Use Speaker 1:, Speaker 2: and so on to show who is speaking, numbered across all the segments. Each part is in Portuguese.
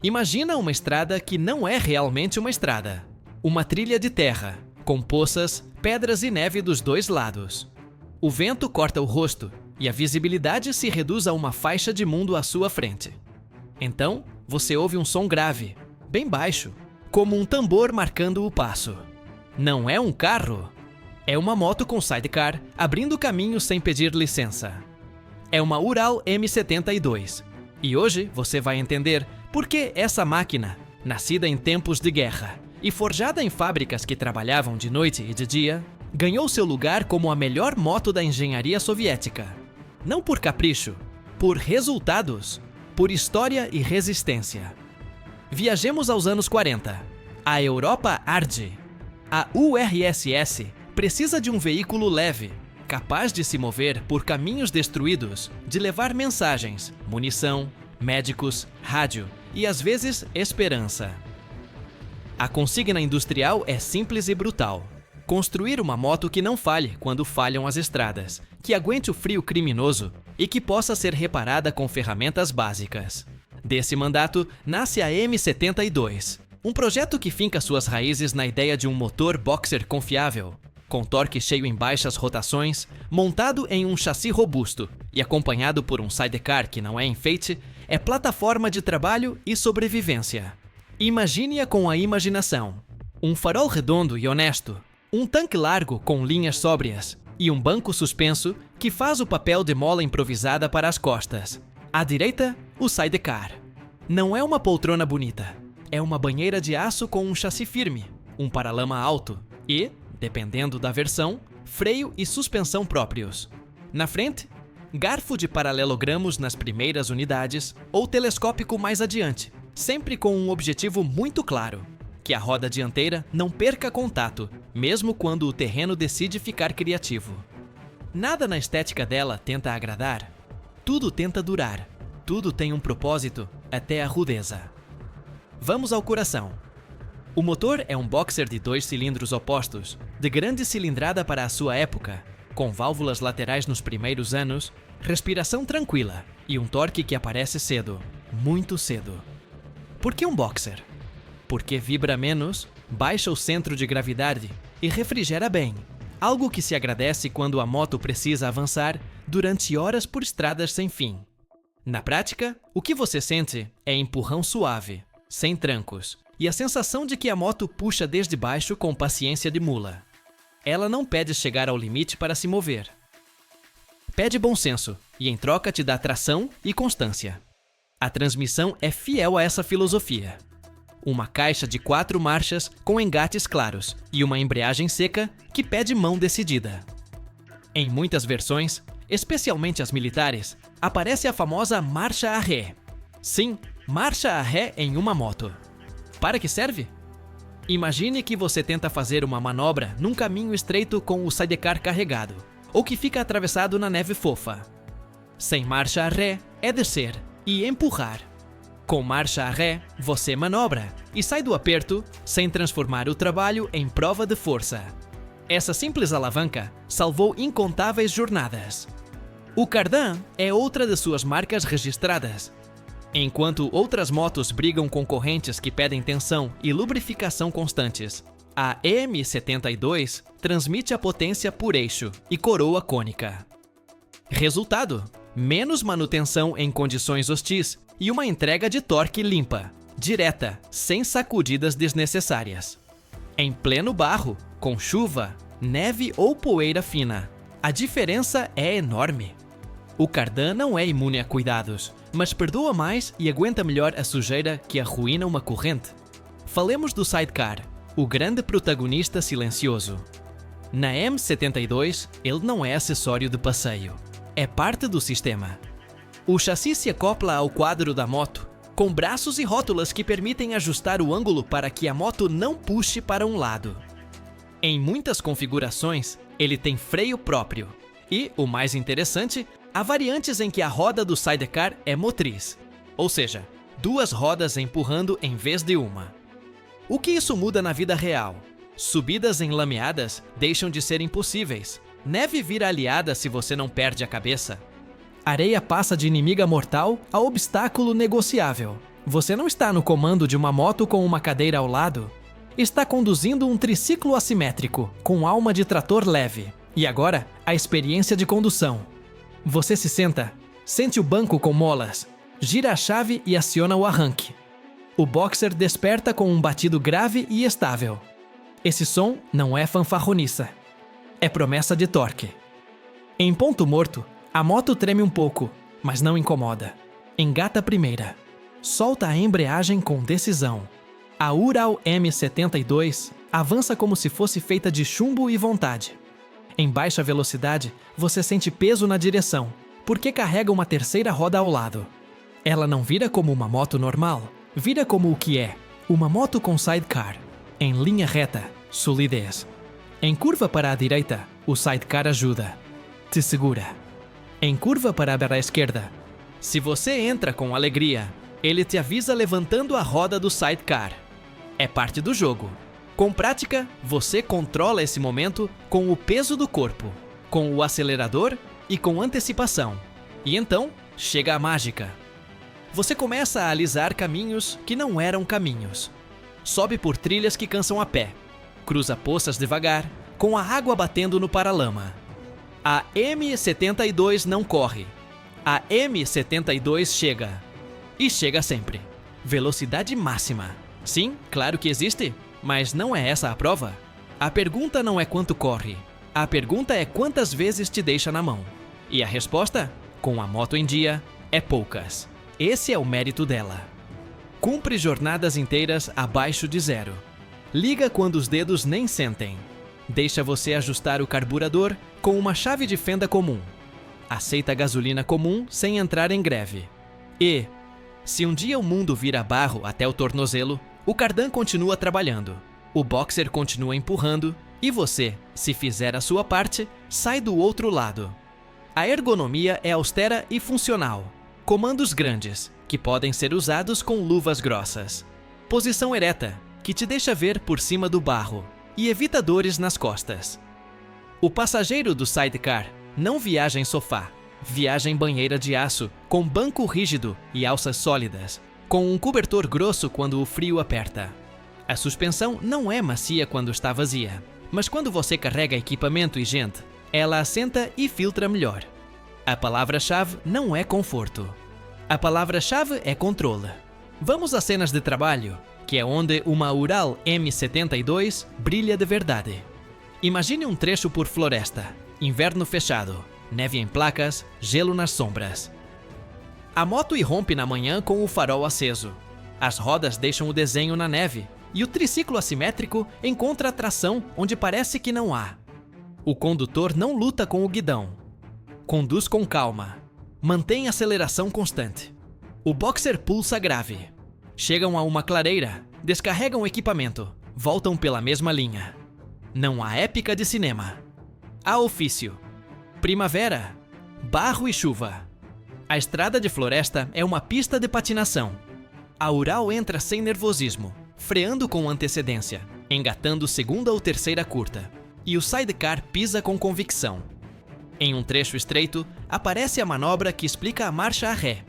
Speaker 1: Imagina uma estrada que não é realmente uma estrada. Uma trilha de terra, com poças, pedras e neve dos dois lados. O vento corta o rosto e a visibilidade se reduz a uma faixa de mundo à sua frente. Então, você ouve um som grave, bem baixo, como um tambor marcando o passo. Não é um carro. É uma moto com sidecar, abrindo caminho sem pedir licença. É uma Ural M72. E hoje você vai entender por que essa máquina, nascida em tempos de guerra e forjada em fábricas que trabalhavam de noite e de dia, ganhou seu lugar como a melhor moto da engenharia soviética. Não por capricho, por resultados, por história e resistência. Viajemos aos anos 40. A Europa arde. A URSS precisa de um veículo leve, capaz de se mover por caminhos destruídos, de levar mensagens, munição, médicos, rádio e, às vezes, esperança. A consigna industrial é simples e brutal. Construir uma moto que não falhe quando falham as estradas, que aguente o frio criminoso e que possa ser reparada com ferramentas básicas. Desse mandato, nasce a M72, um projeto que finca suas raízes na ideia de um motor boxer confiável, com torque cheio em baixas rotações, montado em um chassi robusto e acompanhado por um sidecar que não é enfeite, é plataforma de trabalho e sobrevivência. Imagine-a com a imaginação. Um farol redondo e honesto, um tanque largo com linhas sóbrias e um banco suspenso que faz o papel de mola improvisada para as costas. À direita, o sidecar. Não é uma poltrona bonita, é uma banheira de aço com um chassi firme, um paralama alto e, dependendo da versão, freio e suspensão próprios. Na frente, garfo de paralelogramos nas primeiras unidades ou telescópico mais adiante, sempre com um objetivo muito claro: que a roda dianteira não perca contato, mesmo quando o terreno decide ficar criativo. Nada na estética dela tenta agradar. Tudo tenta durar. Tudo tem um propósito, até a rudeza. Vamos ao coração. O motor é um boxer de 2 cilindros opostos, de grande cilindrada para a sua época, com válvulas laterais nos primeiros anos, respiração tranquila e um torque que aparece cedo, muito cedo. Por que um boxer? Porque vibra menos, baixa o centro de gravidade e refrigera bem, algo que se agradece quando a moto precisa avançar durante horas por estradas sem fim. Na prática, o que você sente é empurrão suave, sem trancos, e a sensação de que a moto puxa desde baixo com paciência de mula. Ela não pede chegar ao limite para se mover. Pede bom senso e em troca te dá tração e constância. A transmissão é fiel a essa filosofia. Uma caixa de 4 marchas com engates claros e uma embreagem seca que pede mão decidida. Em muitas versões, especialmente as militares, aparece a famosa marcha a ré. Sim, marcha a ré em uma moto. Para que serve? Imagine que você tenta fazer uma manobra num caminho estreito com o sidecar carregado, ou que fica atravessado na neve fofa. Sem marcha a ré, é descer e empurrar. Com marcha a ré, você manobra e sai do aperto sem transformar o trabalho em prova de força. Essa simples alavanca salvou incontáveis jornadas. O Cardan é outra de suas marcas registradas. Enquanto outras motos brigam com correntes que pedem tensão e lubrificação constantes, a M72 transmite a potência por eixo e coroa cônica. Resultado: menos manutenção em condições hostis e uma entrega de torque limpa, direta, sem sacudidas desnecessárias. Em pleno barro, com chuva, neve ou poeira fina, a diferença é enorme. O Cardan não é imune a cuidados, mas perdoa mais e aguenta melhor a sujeira que arruína uma corrente. Falemos do sidecar, o grande protagonista silencioso. Na M72, ele não é acessório de passeio, é parte do sistema. O chassi se acopla ao quadro da moto, com braços e rótulas que permitem ajustar o ângulo para que a moto não puxe para um lado. Em muitas configurações, ele tem freio próprio. E, o mais interessante, há variantes em que a roda do sidecar é motriz, ou seja, 2 rodas empurrando em vez de uma. O que isso muda na vida real? Subidas enlameadas deixam de ser impossíveis. Neve vira aliada se você não perde a cabeça. Areia passa de inimiga mortal a obstáculo negociável. Você não está no comando de uma moto com uma cadeira ao lado. Está conduzindo um triciclo assimétrico, com alma de trator leve. E agora, a experiência de condução. Você se senta, sente o banco com molas, gira a chave e aciona o arranque. O boxer desperta com um batido grave e estável. Esse som não é fanfarroniça. É promessa de torque. Em ponto morto, a moto treme um pouco, mas não incomoda. Engata a primeira. Solta a embreagem com decisão. A Ural M72 avança como se fosse feita de chumbo e vontade. Em baixa velocidade, você sente peso na direção, porque carrega uma terceira roda ao lado. Ela não vira como uma moto normal, vira como o que é, uma moto com sidecar. Em linha reta, solidez. Em curva para a direita, o sidecar ajuda. Te segura. Em curva para a esquerda, se você entra com alegria, ele te avisa levantando a roda do sidecar. É parte do jogo. Com prática, você controla esse momento com o peso do corpo, com o acelerador e com antecipação. E então, chega a mágica. Você começa a alisar caminhos que não eram caminhos. Sobe por trilhas que cansam a pé. Cruza poças devagar, com a água batendo no paralama. A M72 não corre. A M72 chega. E chega sempre. Velocidade máxima. Sim, claro que existe, mas não é essa a prova. A pergunta não é quanto corre. A pergunta é quantas vezes te deixa na mão. E a resposta, com a moto em dia, é poucas. Esse é o mérito dela. Cumpre jornadas inteiras abaixo de zero. Liga quando os dedos nem sentem. Deixa você ajustar o carburador com uma chave de fenda comum. Aceita gasolina comum sem entrar em greve. E, se um dia o mundo vira barro até o tornozelo, o cardan continua trabalhando, o boxer continua empurrando e você, se fizer a sua parte, sai do outro lado. A ergonomia é austera e funcional. Comandos grandes, que podem ser usados com luvas grossas. Posição ereta, que te deixa ver por cima do barro e evita dores nas costas. O passageiro do sidecar não viaja em sofá, viaja em banheira de aço, com banco rígido e alças sólidas, com um cobertor grosso quando o frio aperta. A suspensão não é macia quando está vazia, mas quando você carrega equipamento e gente, ela assenta e filtra melhor. A palavra-chave não é conforto. A palavra-chave é controle. Vamos às cenas de trabalho, que é onde uma Ural M72 brilha de verdade. Imagine um trecho por floresta, inverno fechado, neve em placas, gelo nas sombras. A moto irrompe na manhã com o farol aceso. As rodas deixam o desenho na neve e o triciclo assimétrico encontra tração onde parece que não há. O condutor não luta com o guidão. Conduz com calma. Mantém aceleração constante. O boxer pulsa grave. Chegam a uma clareira, descarregam o equipamento, voltam pela mesma linha. Não há épica de cinema. Há ofício. Primavera, barro e chuva. A estrada de floresta é uma pista de patinação. A Ural entra sem nervosismo, freando com antecedência, engatando segunda ou terceira curta. E o sidecar pisa com convicção. Em um trecho estreito, aparece a manobra que explica a marcha a ré.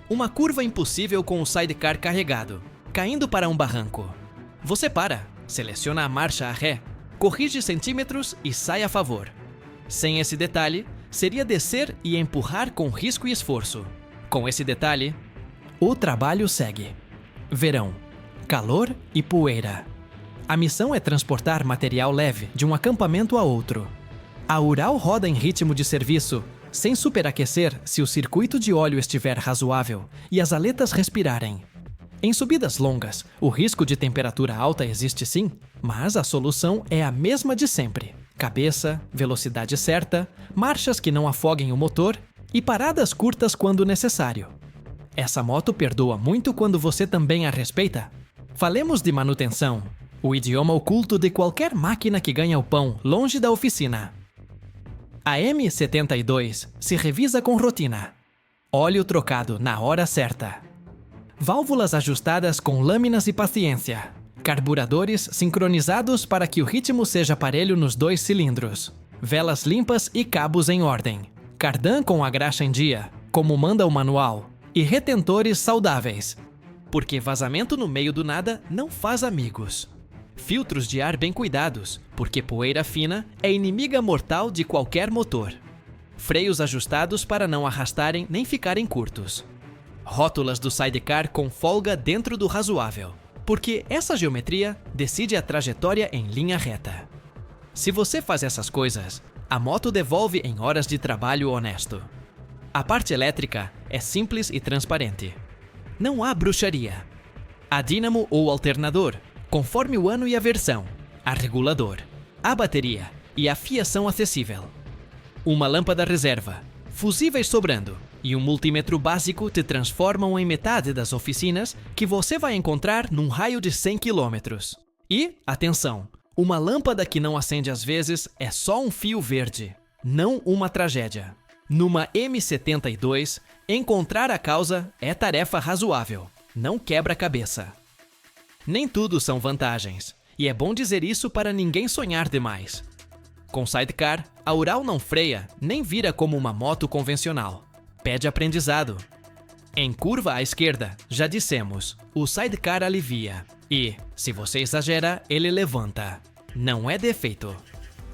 Speaker 1: Uma curva impossível com o sidecar carregado, caindo para um barranco. Você para, seleciona a marcha a ré, corrige centímetros e sai a favor. Sem esse detalhe, seria descer e empurrar com risco e esforço. Com esse detalhe, o trabalho segue. Verão, calor e poeira. A missão é transportar material leve de um acampamento a outro. A Ural roda em ritmo de serviço, sem superaquecer se o circuito de óleo estiver razoável e as aletas respirarem. Em subidas longas, o risco de temperatura alta existe sim, mas a solução é a mesma de sempre. Cabeça, velocidade certa, marchas que não afoguem o motor e paradas curtas quando necessário. Essa moto perdoa muito quando você também a respeita. Falemos de manutenção, o idioma oculto de qualquer máquina que ganha o pão longe da oficina. A M72 se revisa com rotina. Óleo trocado na hora certa. Válvulas ajustadas com lâminas e paciência. Carburadores sincronizados para que o ritmo seja parelho nos 2 cilindros. Velas limpas e cabos em ordem. Cardan com a graxa em dia, como manda o manual. E retentores saudáveis. porque vazamento no meio do nada não faz amigos. Filtros de ar bem cuidados, porque poeira fina é inimiga mortal de qualquer motor. Freios ajustados para não arrastarem nem ficarem curtos. Rótulas do sidecar com folga dentro do razoável, porque essa geometria decide a trajetória em linha reta. Se você faz essas coisas, a moto devolve em horas de trabalho honesto. A parte elétrica é simples e transparente. Não há bruxaria. Há dínamo ou alternador, conforme o ano e a versão. Há regulador, há bateria e a fiação acessível. Uma lâmpada reserva, fusíveis sobrando e um multímetro básico te transformam em metade das oficinas que você vai encontrar num raio de 100 km. E, atenção, uma lâmpada que não acende às vezes é só um fio verde, não uma tragédia. Numa M72, encontrar a causa é tarefa razoável, não quebra-cabeça. Nem tudo são vantagens, e é bom dizer isso para ninguém sonhar demais. Com sidecar, a Ural não freia nem vira como uma moto convencional. Pede aprendizado. Em curva à esquerda, já dissemos, o sidecar alivia. E, se você exagera, ele levanta. Não é defeito.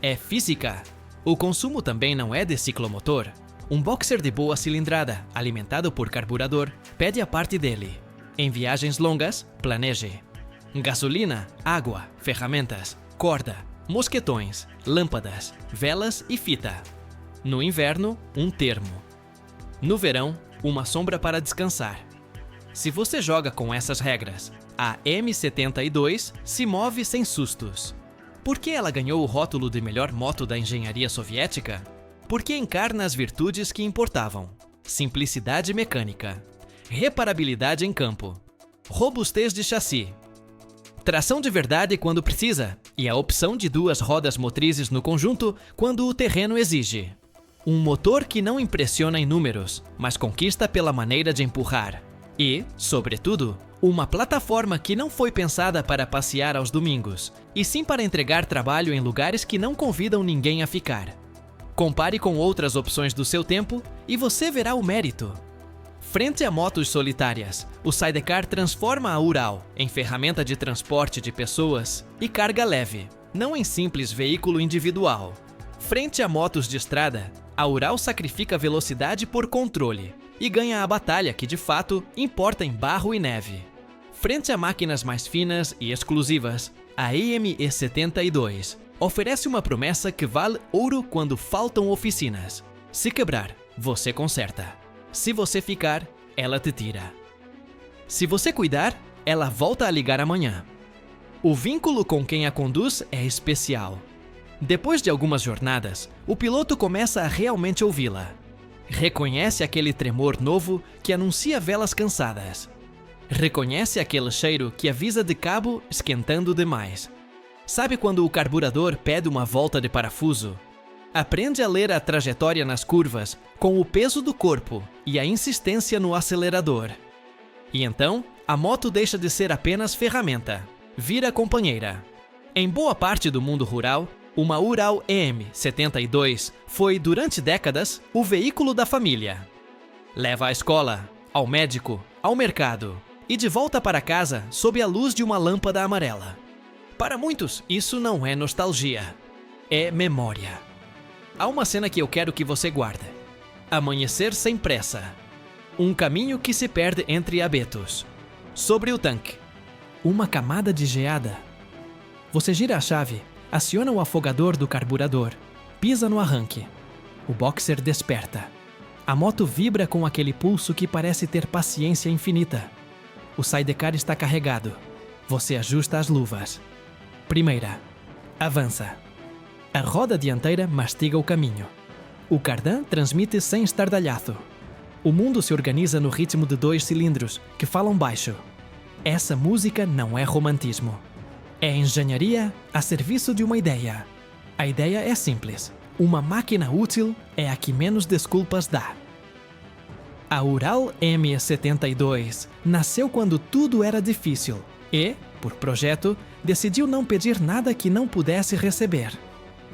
Speaker 1: É física. O consumo também não é de ciclomotor. Um boxer de boa cilindrada, alimentado por carburador, pede a parte dele. Em viagens longas, planeje. Gasolina, água, ferramentas, corda, mosquetões, lâmpadas, velas e fita. No inverno, um termo. No verão, uma sombra para descansar. Se você joga com essas regras, a M72 se move sem sustos. Por que ela ganhou o rótulo de melhor moto da engenharia soviética? Porque encarna as virtudes que importavam: simplicidade mecânica, reparabilidade em campo, robustez de chassi, tração de verdade quando precisa e a opção de duas rodas motrizes no conjunto quando o terreno exige. Um motor que não impressiona em números, mas conquista pela maneira de empurrar. E, sobretudo, uma plataforma que não foi pensada para passear aos domingos, e sim para entregar trabalho em lugares que não convidam ninguém a ficar. Compare com outras opções do seu tempo e você verá o mérito. Frente a motos solitárias, o sidecar transforma a Ural em ferramenta de transporte de pessoas e carga leve, não em simples veículo individual. Frente a motos de estrada, a Ural sacrifica velocidade por controle e ganha a batalha que, de fato, importa em barro e neve. Frente a máquinas mais finas e exclusivas, a EME72 oferece uma promessa que vale ouro quando faltam oficinas. Se quebrar, você conserta. Se você ficar, ela te tira. Se você cuidar, ela volta a ligar amanhã. O vínculo com quem a conduz é especial. Depois de algumas jornadas, o piloto começa a realmente ouvi-la. Reconhece aquele tremor novo que anuncia velas cansadas. Reconhece aquele cheiro que avisa de cabo esquentando demais. Sabe quando o carburador pede uma volta de parafuso? Aprende a ler a trajetória nas curvas com o peso do corpo e a insistência no acelerador. E então, a moto deixa de ser apenas ferramenta, vira companheira. Em boa parte do mundo rural, uma Ural EM72 foi, durante décadas, o veículo da família. Leva à escola, ao médico, ao mercado e de volta para casa sob a luz de uma lâmpada amarela. Para muitos, isso não é nostalgia, é memória. Há uma cena que eu quero que você guarde. Amanhecer sem pressa. Um caminho que se perde entre abetos. Sobre o tanque. Uma camada de geada. Você gira a chave, aciona o afogador do carburador, pisa no arranque. O boxer desperta. A moto vibra com aquele pulso que parece ter paciência infinita. O sidecar está carregado. Você ajusta as luvas. Primeira. Avança. A roda dianteira mastiga o caminho. O cardan transmite sem estardalhaço. O mundo se organiza no ritmo de 2 cilindros que falam baixo. Essa música não é romantismo. É engenharia a serviço de uma ideia. A ideia é simples. Uma máquina útil é a que menos desculpas dá. A Ural M72 nasceu quando tudo era difícil e, por projeto, decidiu não pedir nada que não pudesse receber.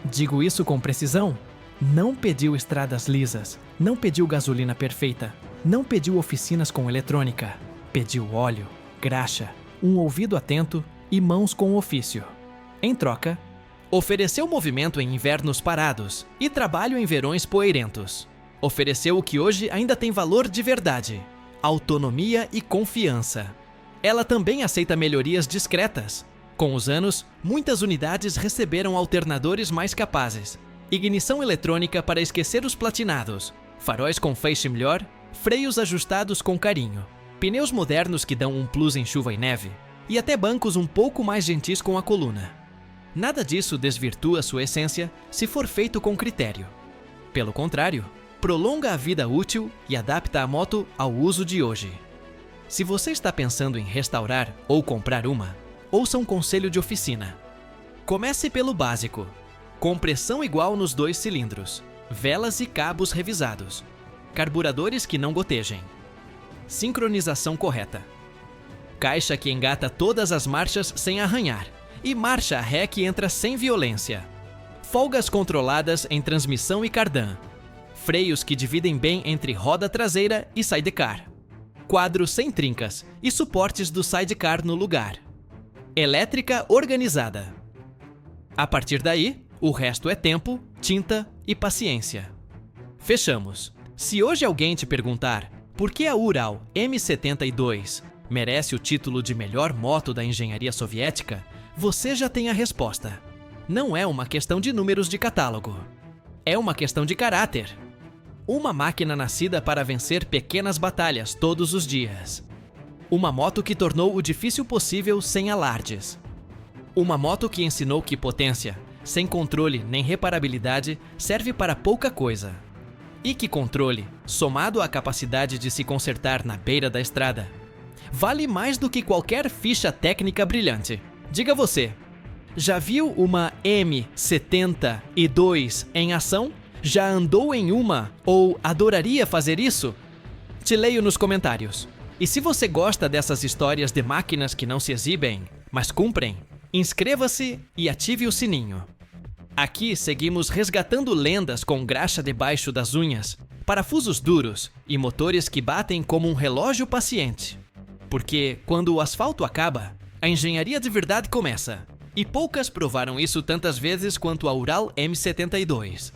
Speaker 1: Digo isso com precisão. Não pediu estradas lisas, não pediu gasolina perfeita, não pediu oficinas com eletrônica. Pediu óleo, graxa, um ouvido atento e mãos com ofício. Em troca, ofereceu movimento em invernos parados e trabalho em verões poeirentos. Ofereceu o que hoje ainda tem valor de verdade: autonomia e confiança. Ela também aceita melhorias discretas. Com os anos, muitas unidades receberam alternadores mais capazes, ignição eletrônica para esquecer os platinados, faróis com feixe melhor, freios ajustados com carinho, pneus modernos que dão um plus em chuva e neve, e até bancos um pouco mais gentis com a coluna. Nada disso desvirtua sua essência se for feito com critério. Pelo contrário, prolonga a vida útil e adapta a moto ao uso de hoje. Se você está pensando em restaurar ou comprar uma, ouça um conselho de oficina. Comece pelo básico: compressão igual nos 2 cilindros, velas e cabos revisados, carburadores que não gotejem, sincronização correta, caixa que engata todas as marchas sem arranhar e marcha ré que entra sem violência, folgas controladas em transmissão e cardan, freios que dividem bem entre roda traseira e sidecar, quadro sem trincas e suportes do sidecar no lugar, elétrica organizada. A partir daí, o resto é tempo, tinta e paciência. Fechamos. Se hoje alguém te perguntar por que a Ural M72 merece o título de melhor moto da engenharia soviética, você já tem a resposta. Não é uma questão de números de catálogo. É uma questão de caráter. Uma máquina nascida para vencer pequenas batalhas todos os dias. Uma moto que tornou o difícil possível sem alardes. Uma moto que ensinou que potência, sem controle nem reparabilidade, serve para pouca coisa. E que controle, somado à capacidade de se consertar na beira da estrada, vale mais do que qualquer ficha técnica brilhante. Diga você, já viu uma M72 em ação? Já andou em uma ou adoraria fazer isso? Te leio nos comentários. E se você gosta dessas histórias de máquinas que não se exibem, mas cumprem, inscreva-se e ative o sininho. Aqui seguimos resgatando lendas com graxa debaixo das unhas, parafusos duros e motores que batem como um relógio paciente. Porque quando o asfalto acaba, a engenharia de verdade começa. E poucas provaram isso tantas vezes quanto a Ural M72.